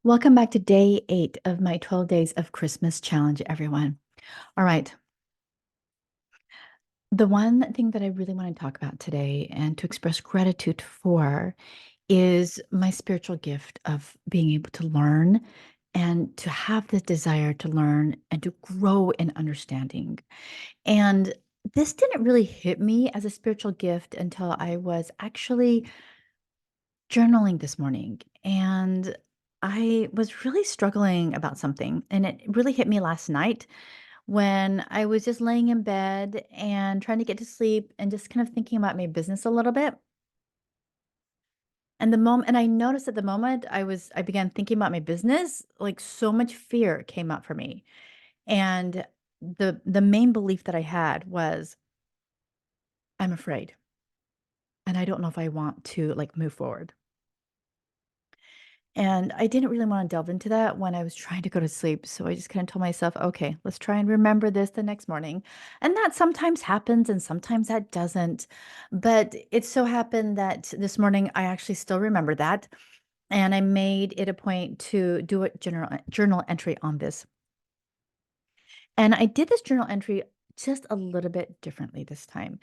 Welcome back to day 8 of my 12 days of Christmas challenge, everyone. All right. The one thing that I really want to talk about today and to express gratitude for is my spiritual gift of being able to learn and to have the desire to learn and to grow in understanding. And this didn't really hit me as a spiritual gift until I was actually journaling this morning. And I was really struggling about something, and it really hit me last night when I was just laying in bed and trying to get to sleep and just kind of thinking about my business a little bit. And I noticed at the moment I began thinking about my business, like so much fear came up for me. And the main belief that I had was I'm afraid and I don't know if I want to like move forward. And I didn't really wanna delve into that when I was trying to go to sleep, so I just kinda told myself, "Okay, let's try and remember this the next morning." And that sometimes happens and sometimes that doesn't, but it so happened that this morning I actually still remember that, and I made it a point to do a journal entry on this. And I did this journal entry just a little bit differently this time,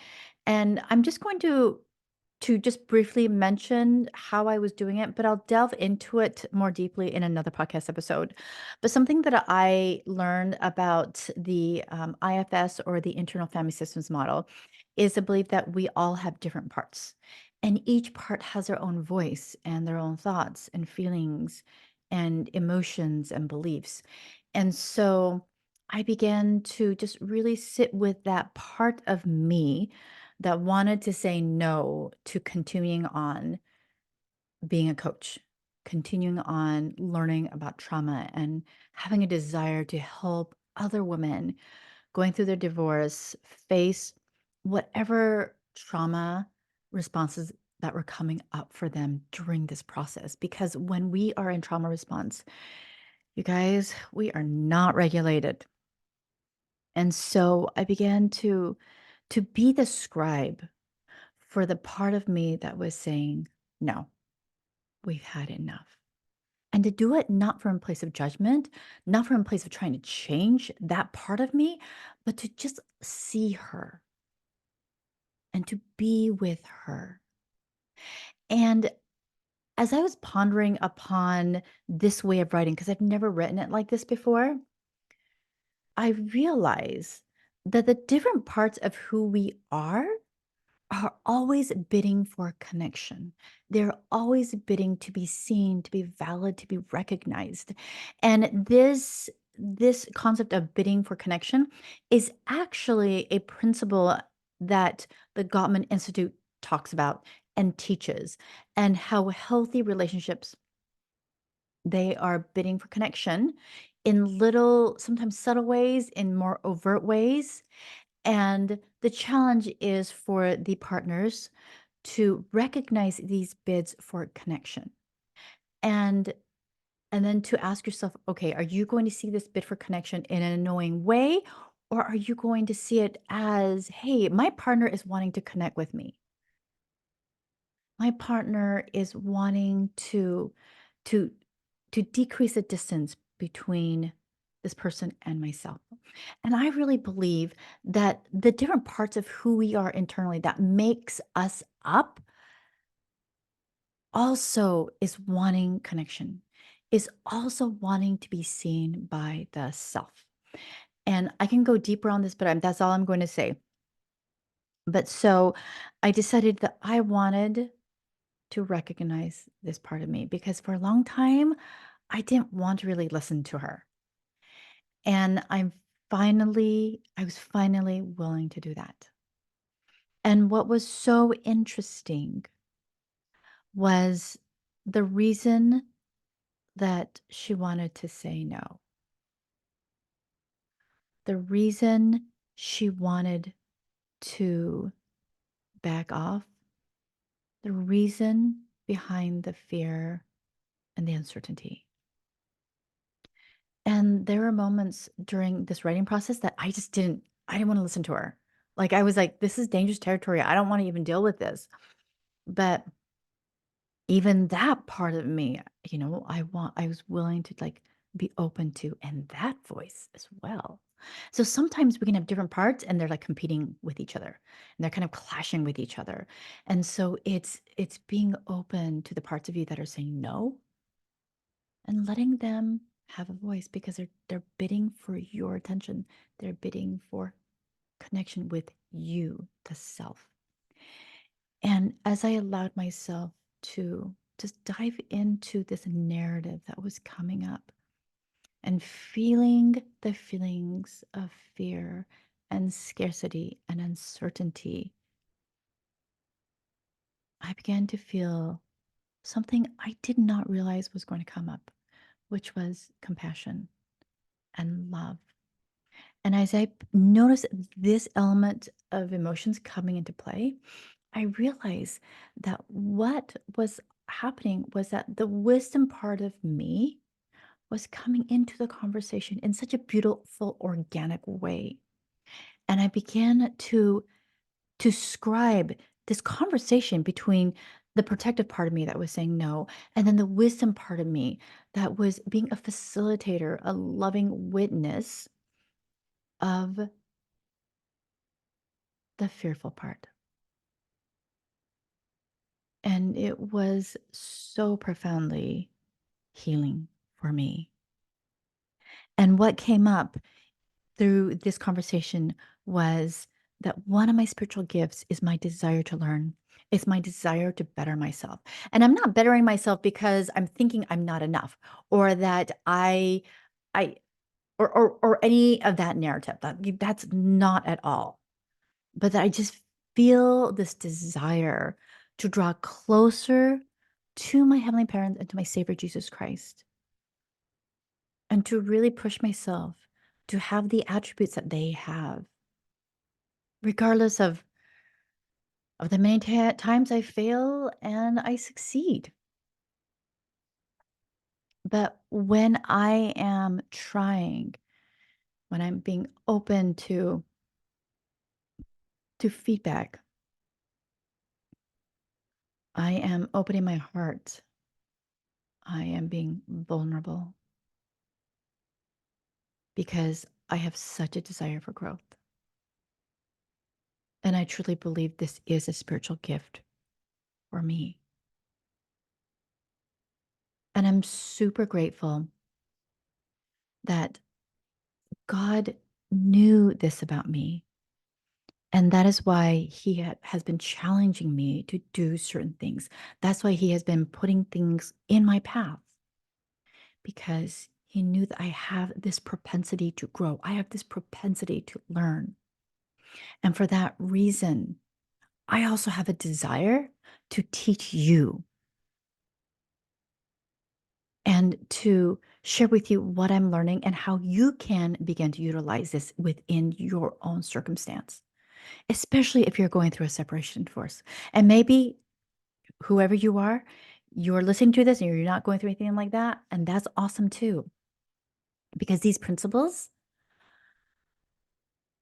and I'm just going to just briefly mention how I was doing it, but I'll delve into it more deeply in another podcast episode. But something that I learned about the IFS or the internal family systems model is the belief that we all have different parts, and each part has their own voice and their own thoughts and feelings and emotions and beliefs. And so I began to just really sit with that part of me that wanted to say no to continuing on being a coach, continuing on learning about trauma and having a desire to help other women going through their divorce face whatever trauma responses that were coming up for them during this process. Because when we are in trauma response, you guys, we are not regulated. And so I began to be the scribe for the part of me that was saying, "No, we've had enough." And to do it not from a place of judgment, not from a place of trying to change that part of me, but to just see her and to be with her. And as I was pondering upon this way of writing, because I've never written it like this before, I realized that the different parts of who we are always bidding for connection. They're always bidding to be seen, to be valid, to be recognized. And this concept of bidding for connection is actually a principle that the Gottman Institute talks about and teaches, and how healthy relationships, they are bidding for connection in little, sometimes subtle ways, in more overt ways. And the challenge is for the partners to recognize these bids for connection. And and then to ask yourself, okay, are you going to see this bid for connection in an annoying way? Or are you going to see it as, hey, my partner is wanting to connect with me. My partner is wanting to to decrease the distance between this person and myself. And I really believe that the different parts of who we are internally that makes us up also is wanting connection, is also wanting to be seen by the self. And I can go deeper on this, but that's all I'm going to say. But so I decided that I wanted to recognize this part of me because for a long time, I didn't want to really listen to her. And I was finally willing to do that. And what was so interesting was the reason that she wanted to say no. The reason she wanted to back off, the reason behind the fear and the uncertainty. And there were moments during this writing process that I didn't want to listen to her. Like I was like, this is dangerous territory. I don't want to even deal with this. But even that part of me, I was willing to, like, be open to, and that voice as well. So sometimes we can have different parts and they're, like, competing with each other, and they're kind of clashing with each other. And so it's being open to the parts of you that are saying no and letting them have a voice because they're bidding for your attention. They're bidding for connection with you, the self. And as I allowed myself to just dive into this narrative that was coming up and feeling the feelings of fear and scarcity and uncertainty, I began to feel something I did not realize was going to come up, which was compassion and love. And as I noticed this element of emotions coming into play, I realized that what was happening was that the wisdom part of me was coming into the conversation in such a beautiful, organic way. And I began to scribe this conversation between the protective part of me that was saying no, and then the wisdom part of me that was being a facilitator, a loving witness of the fearful part. And it was so profoundly healing for me. And what came up through this conversation was that one of my spiritual gifts is my desire to learn. It's my desire to better myself. And I'm not bettering myself because I'm thinking I'm not enough or that I or any of that narrative. That's not at all. But that I just feel this desire to draw closer to my heavenly parents and to my Savior Jesus Christ, and to really push myself to have the attributes that they have, regardless of the many times I fail and I succeed. But when I am trying, when I'm being open to feedback, I am opening my heart. I am being vulnerable because I have such a desire for growth. And I truly believe this is a spiritual gift for me. And I'm super grateful that God knew this about me. And that is why he has been challenging me to do certain things. That's why he has been putting things in my path because he knew that I have this propensity to grow. I have this propensity to learn. And for that reason, I also have a desire to teach you and to share with you what I'm learning and how you can begin to utilize this within your own circumstance, especially if you're going through a separation divorce. And maybe whoever you are, you're listening to this and you're not going through anything like that. And that's awesome too, because these principles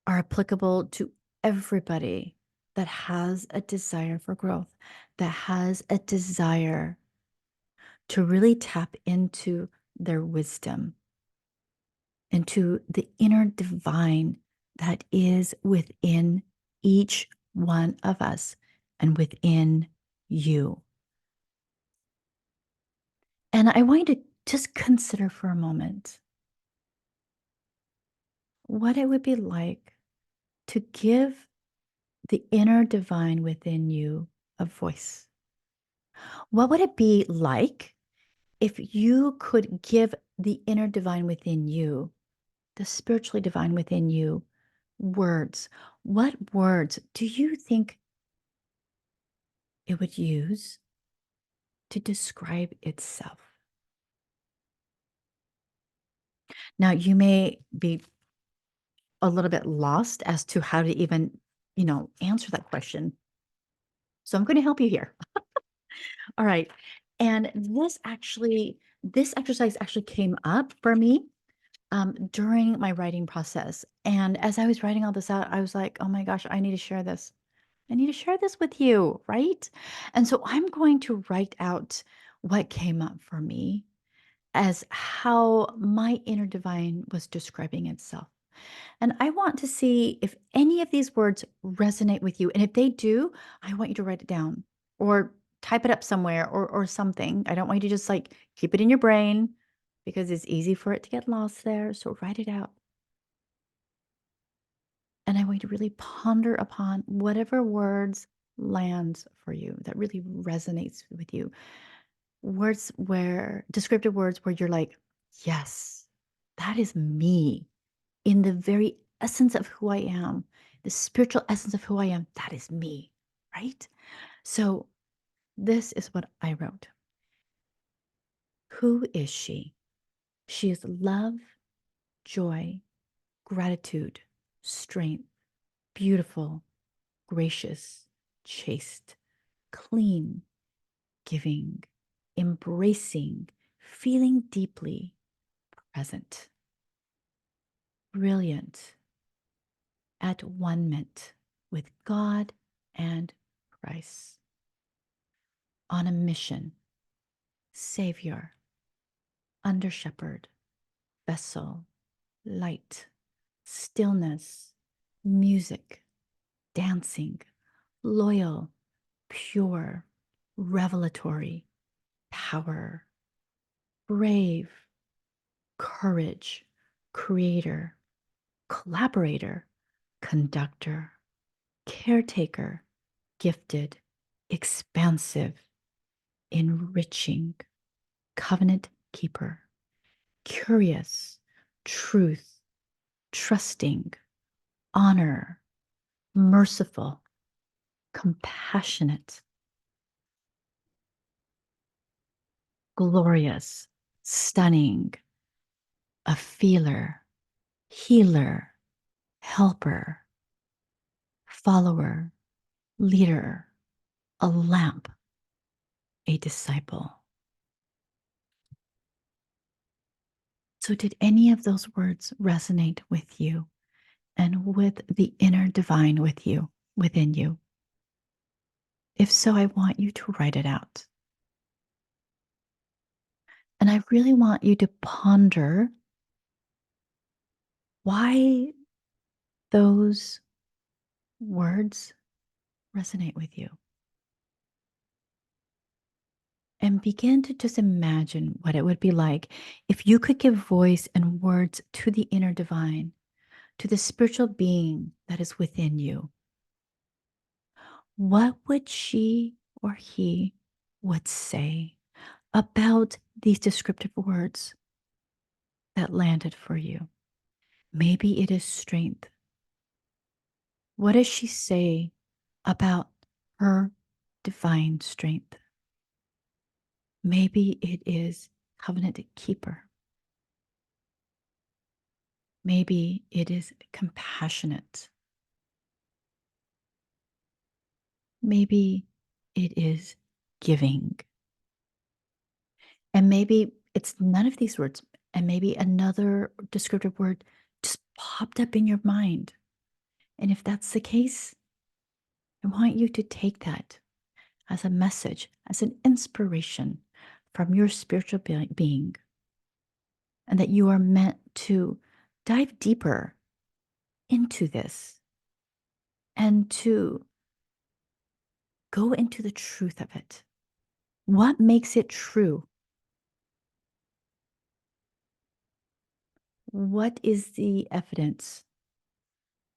are applicable to everybody that has a desire for growth, that has a desire to really tap into their wisdom, into the inner divine that is within each one of us and within you. And I want you to just consider for a moment what it would be like to give the inner divine within you a voice. What would it be like if you could give the inner divine within you, the spiritually divine within you, words? What words do you think it would use to describe itself? Now, you may be a little bit lost as to how to even, answer that question. So I'm going to help you here. All right. And this exercise actually came up for me during my writing process. And as I was writing all this out, I was like, oh my gosh, I need to share this. I need to share this with you, right? And so I'm going to write out what came up for me as how my inner divine was describing itself. And I want to see if any of these words resonate with you. And if they do, I want you to write it down or type it up somewhere or something. I don't want you to just like keep it in your brain because it's easy for it to get lost there. So write it out. And I want you to really ponder upon whatever words lands for you that really resonates with you. Words where descriptive words where you're like, yes, that is me in the very essence of who I am, the spiritual essence of who I am. That is me, right? So this is what I wrote. Who is she? She is love, joy, gratitude, strength, beautiful, gracious, chaste, clean, giving, embracing, feeling deeply, present, brilliant, at one-ment with God and Christ, on a mission, Savior, under shepherd, vessel, light, stillness, music, dancing, loyal, pure, revelatory, power, brave, courage, creator, collaborator, conductor, caretaker, gifted, expansive, enriching, covenant keeper, curious, truth, trusting, honor, merciful, compassionate, glorious, stunning, a feeler, healer, helper, follower, leader, a lamp, a disciple. So, did any of those words resonate with you and with the inner divine with you, within you? If so, I want you to write it out. And I really want you to ponder why those words resonate with you. And begin to just imagine what it would be like if you could give voice and words to the inner divine, to the spiritual being that is within you. What would she or he would say about these descriptive words that landed for you? Maybe it is strength. What does she say about her divine strength? Maybe it is covenant keeper. Maybe it is compassionate. Maybe it is giving. And maybe it's none of these words. And maybe another descriptive word just popped up in your mind. And if that's the case, I want you to take that as a message, as an inspiration from your spiritual being, and that you are meant to dive deeper into this and to go into the truth of it. What makes it true? What is the evidence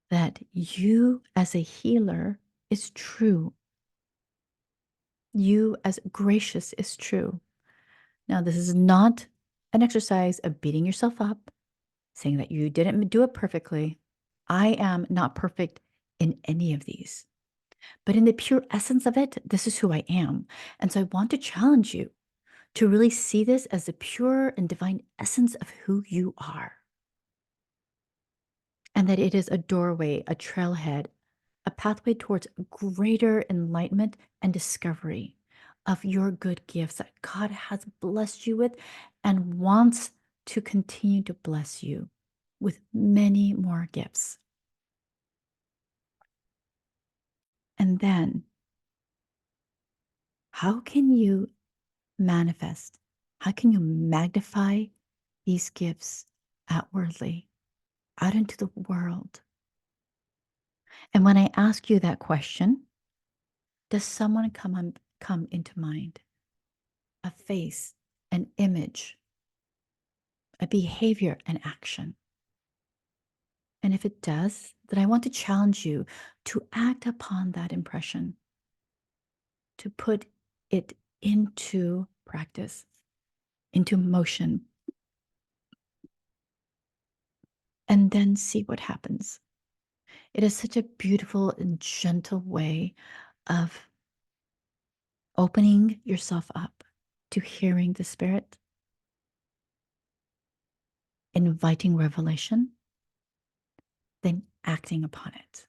that you as a healer is true? You as gracious is true. Now, this is not an exercise of beating yourself up, saying that you didn't do it perfectly. I am not perfect in any of these. But in the pure essence of it, this is who I am. And so I want to challenge you to really see this as the pure and divine essence of who you are. And that it is a doorway, a trailhead, a pathway towards greater enlightenment and discovery of your good gifts that God has blessed you with and wants to continue to bless you with many more gifts. And then how can you manifest? How can you magnify these gifts outwardly, out into the world? And when I ask you that question, does someone come into mind? A face, an image, a behavior, an action? And if it does, then I want to challenge you to act upon that impression, to put it into practice, into motion, and then see what happens. It is such a beautiful and gentle way of opening yourself up to hearing the Spirit, inviting revelation, then acting upon it.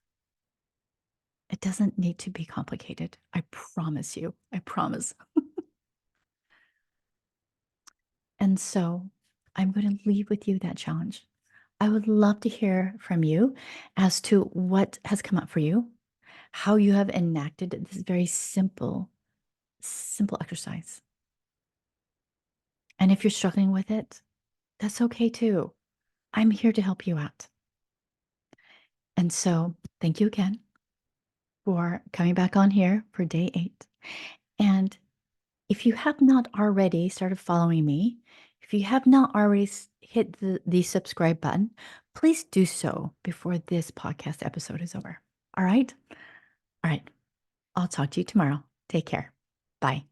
It doesn't need to be complicated. I promise you. I promise. And so I'm going to leave with you that challenge. I would love to hear from you as to what has come up for you, how you have enacted this very simple exercise. And if you're struggling with it, that's okay too. I'm here to help you out. And so thank you again for coming back on here for day 8. And if you have not already started following me, if you have not already hit the subscribe button, please do so before this podcast episode is over. All right? All right. I'll talk to you tomorrow. Take care. Bye.